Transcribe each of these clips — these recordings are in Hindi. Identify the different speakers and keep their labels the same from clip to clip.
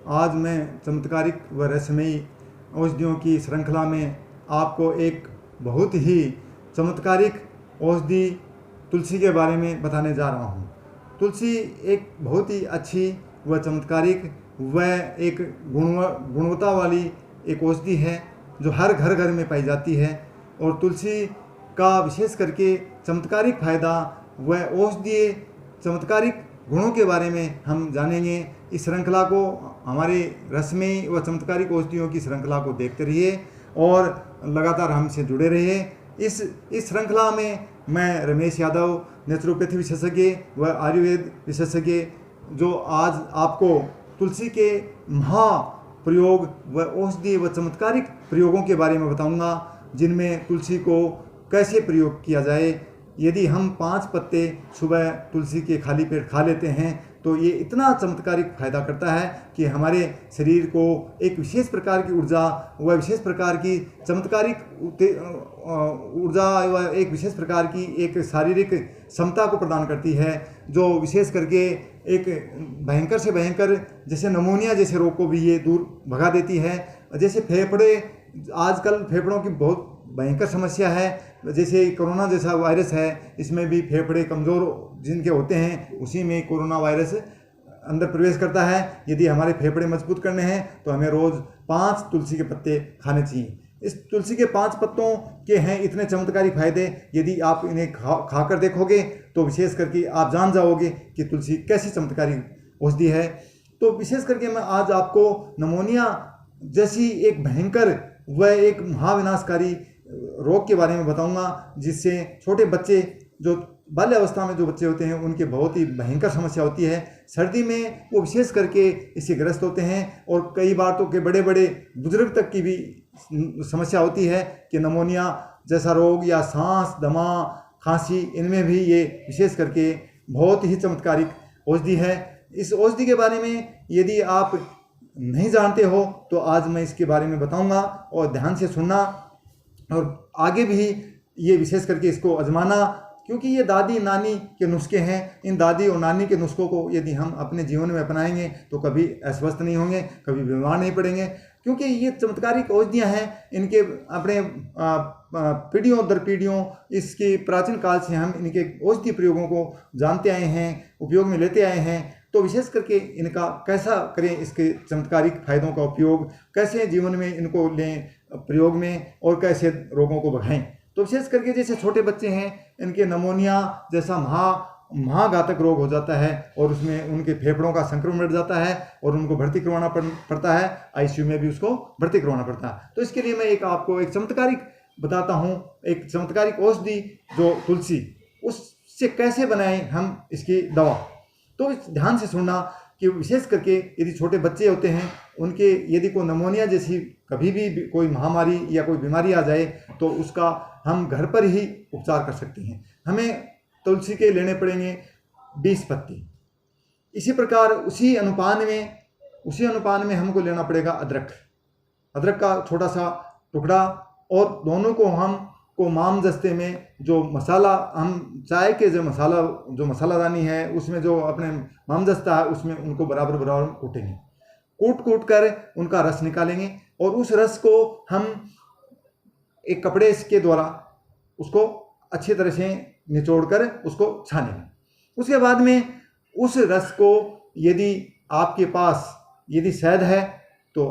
Speaker 1: आज मैं चमत्कारिक व रहस्यमयी औषधियों की श्रृंखला में आपको एक बहुत ही चमत्कारिक औषधि तुलसी के बारे में बताने जा रहा हूँ। तुलसी एक बहुत ही अच्छी व चमत्कारिक व एक गुणवत्ता वाली एक औषधि है जो हर घर में पाई जाती है। और तुलसी का विशेष करके चमत्कारिक फायदा व औषधीय चमत्कारिक गुणों के बारे में हम जानेंगे। इस श्रृंखला को, हमारे रसमयी व चमत्कारिक औषधियों की श्रृंखला को देखते रहिए और लगातार हमसे जुड़े रहिए। इस श्रृंखला में मैं रमेश यादव, नेचुरोपैथी विशेषज्ञ व आयुर्वेद विशेषज्ञ, जो आज आपको तुलसी के महा प्रयोग व औषधि व चमत्कारिक प्रयोगों के बारे में बताऊंगा, जिनमें तुलसी को कैसे प्रयोग किया जाए। यदि हम 5 पत्ते सुबह तुलसी के खाली पेट खा लेते हैं तो ये इतना चमत्कारिक फायदा करता है कि हमारे शरीर को एक विशेष प्रकार की ऊर्जा व विशेष प्रकार की चमत्कारिक ऊर्जा व एक विशेष प्रकार की एक शारीरिक क्षमता को प्रदान करती है, जो विशेष करके एक भयंकर से भयंकर जैसे नमोनिया जैसे रोग को भी ये दूर भगा देती है। जैसे फेफड़े, आजकल फेफड़ों की बहुत भयंकर समस्या है, जैसे कोरोना जैसा वायरस है, इसमें भी फेफड़े कमज़ोर जिनके होते हैं उसी में कोरोना वायरस अंदर प्रवेश करता है। यदि हमारे फेफड़े मजबूत करने हैं तो हमें रोज़ 5 तुलसी के पत्ते खाने चाहिए। इस तुलसी के 5 पत्तों के हैं इतने चमत्कारी फायदे, यदि आप इन्हें खाकर देखोगे तो विशेष करके आप जान जाओगे कि तुलसी कैसी चमत्कारी औषधि है। तो विशेष करके मैं आज आपको नमोनिया जैसी एक भयंकर व एक महाविनाशकारी रोग के बारे में बताऊंगा, जिससे छोटे बच्चे, जो बाल्यावस्था में जो बच्चे होते हैं, उनके बहुत ही भयंकर समस्या होती है। सर्दी में वो विशेष करके इससे ग्रस्त होते हैं और कई बार तो के बड़े बड़े बुजुर्ग तक की भी समस्या होती है कि नमोनिया जैसा रोग या सांस, दमा, खांसी, इनमें भी ये विशेष करके बहुत ही चमत्कारिक औषधि है। इस औषधि के बारे में यदि आप नहीं जानते हो तो आज मैं इसके बारे में बताऊंगा, और ध्यान से सुनना और आगे भी ये विशेष करके इसको आजमाना, क्योंकि ये दादी नानी के नुस्खे हैं। इन दादी और नानी के नुस्खों को यदि हम अपने जीवन में अपनाएंगे तो कभी अस्वस्थ नहीं होंगे, कभी बीमार नहीं पड़ेंगे, क्योंकि ये चमत्कारिक औषधियाँ हैं। इनके अपने पीढ़ियों दर पीढ़ियों, इसके प्राचीन काल से हम इनके औषधि प्रयोगों को जानते आए हैं, उपयोग में लेते आए हैं। तो विशेष करके इनका कैसा करें, इसके चमत्कारिक फायदों का उपयोग कैसे जीवन में इनको लें प्रयोग में, और कैसे रोगों को भगाएं। तो विशेष करके जैसे छोटे बच्चे हैं, इनके नमोनिया जैसा महाघातक रोग हो जाता है और उसमें उनके फेफड़ों का संक्रमण बढ़ जाता है और उनको भर्ती करवाना पड़ता है, आईसीयू में भी उसको भर्ती करवाना पड़ता है। तो इसके लिए मैं आपको एक चमत्कारिक बताता हूँ, एक चमत्कारिक औषधि जो तुलसी, उससे कैसे बनाएं हम इसकी दवा। तो ध्यान से सुनना कि विशेष करके यदि छोटे बच्चे होते हैं, उनके यदि कोई नमोनिया जैसी कभी भी कोई महामारी या कोई बीमारी आ जाए तो उसका हम घर पर ही उपचार कर सकते हैं। हमें तुलसी के लेने पड़ेंगे 20 पत्ते। इसी प्रकार उसी अनुपान में हमको लेना पड़ेगा अदरक का छोटा सा टुकड़ा, और दोनों को हमको माम दस्ते में जो मसाला, हम चाय के जो मसालादानी है उसमें जो अपने माम दस्ता है उसमें उनको बराबर कूटेंगे। कूट कर उनका रस निकालेंगे और उस रस को हम एक कपड़े के द्वारा उसको अच्छी तरह से निचोड़कर उसको छानेंगे। उसके बाद में उस रस को, यदि आपके पास यदि शहद है तो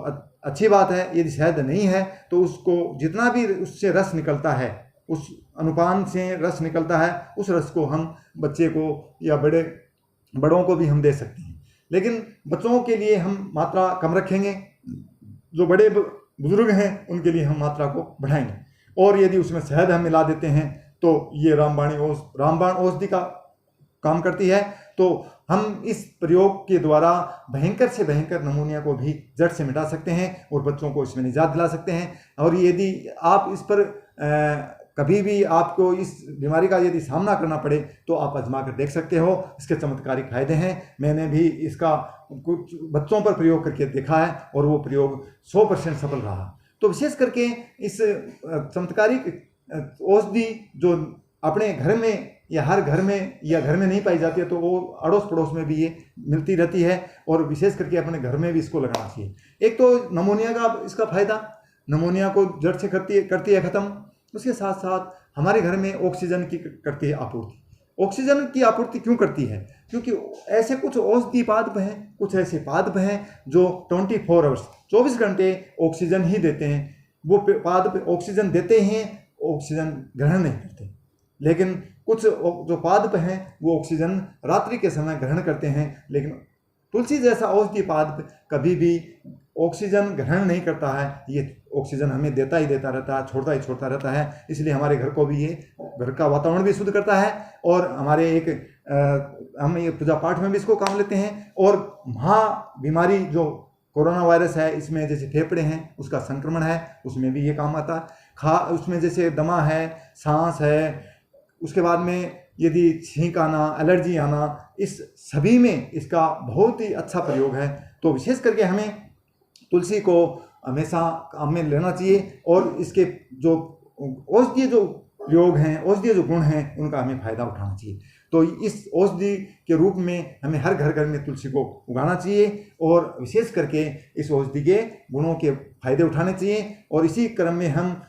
Speaker 1: अच्छी बात है, यदि शहद नहीं है तो उसको जितना भी उससे रस निकलता है, उस अनुपान से रस निकलता है, उस रस को हम बच्चे को या बड़ों को भी हम दे सकते हैं। लेकिन बच्चों के लिए हम मात्रा कम रखेंगे, जो बड़े बुजुर्ग हैं उनके लिए हम मात्रा को बढ़ाएंगे। और यदि उसमें शहद हम मिला देते हैं तो ये रामबाण औषधि का काम करती है। तो हम इस प्रयोग के द्वारा भयंकर से भयंकर नमूनिया को भी जड़ से मिटा सकते हैं और बच्चों को इसमें निजात दिला सकते हैं। और यदि आप इस पर कभी भी आपको इस बीमारी का यदि सामना करना पड़े तो आप आजमा कर देख सकते हो। इसके चमत्कारिक फायदे हैं। मैंने भी इसका कुछ बच्चों पर प्रयोग करके देखा है और वो प्रयोग 100% सफल रहा। तो विशेष करके इस चमत्कारिक औषधि जो अपने घर में या हर घर में या घर में नहीं पाई जाती है तो वो अड़ोस पड़ोस में भी ये मिलती रहती है, और विशेष करके अपने घर में भी इसको लगाना चाहिए। एक तो नमोनिया का इसका फायदा, नमोनिया को जड़ से करती है ख़त्म। उसके साथ साथ हमारे घर में ऑक्सीजन की करती है आपूर्ति। ऑक्सीजन की आपूर्ति क्यों करती है? क्योंकि ऐसे कुछ औषधि पादप हैं, कुछ ऐसे पादप हैं जो 24 आवर्स 24 घंटे ऑक्सीजन ही देते हैं। वो पादप ऑक्सीजन देते हैं, ऑक्सीजन ग्रहण नहीं करते। लेकिन कुछ जो पादप हैं वो ऑक्सीजन रात्रि के समय ग्रहण करते हैं, लेकिन तुलसी जैसा औषधि पादप कभी भी ऑक्सीजन ग्रहण नहीं करता है। ये ऑक्सीजन हमें देता ही देता रहता है, छोड़ता ही छोड़ता रहता है। इसलिए हमारे घर को भी ये घर का वातावरण भी शुद्ध करता है, और हमारे हम ये पूजा पाठ में भी इसको काम लेते हैं। और महा बीमारी जो कोरोना वायरस है, इसमें जैसे फेफड़े हैं उसका संक्रमण है, उसमें भी ये काम आता है। उसमें जैसे दमा है, सांस है, उसके बाद में यदि छींक आना, एलर्जी आना, इस सभी में इसका बहुत ही अच्छा प्रयोग है। तो विशेष करके हमें तुलसी को हमेशा काम में लेना चाहिए, और इसके जो औषधीय जो प्रयोग हैं, औषधीय जो गुण हैं, उनका हमें फायदा उठाना चाहिए। तो इस औषधि के रूप में हमें हर घर में तुलसी को उगाना चाहिए, और विशेष करके इस औषधि के गुणों के फायदे उठाने चाहिए। और इसी क्रम में हम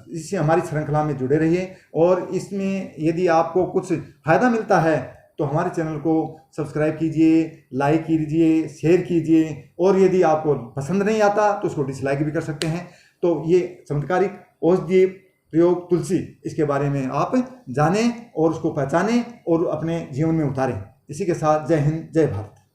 Speaker 1: इससे हमारी श्रृंखला में जुड़े रहिए, और इसमें यदि आपको कुछ फायदा मिलता है तो हमारे चैनल को सब्सक्राइब कीजिए, लाइक कीजिए, शेयर कीजिए, और यदि आपको पसंद नहीं आता तो उसको डिसलाइक भी कर सकते हैं। तो ये चमत्कारिक औषधीय प्रयोग तुलसी, इसके बारे में आप जानें और उसको पहचानें और अपने जीवन में उतारें। इसी के साथ जय हिंद, जय भारत।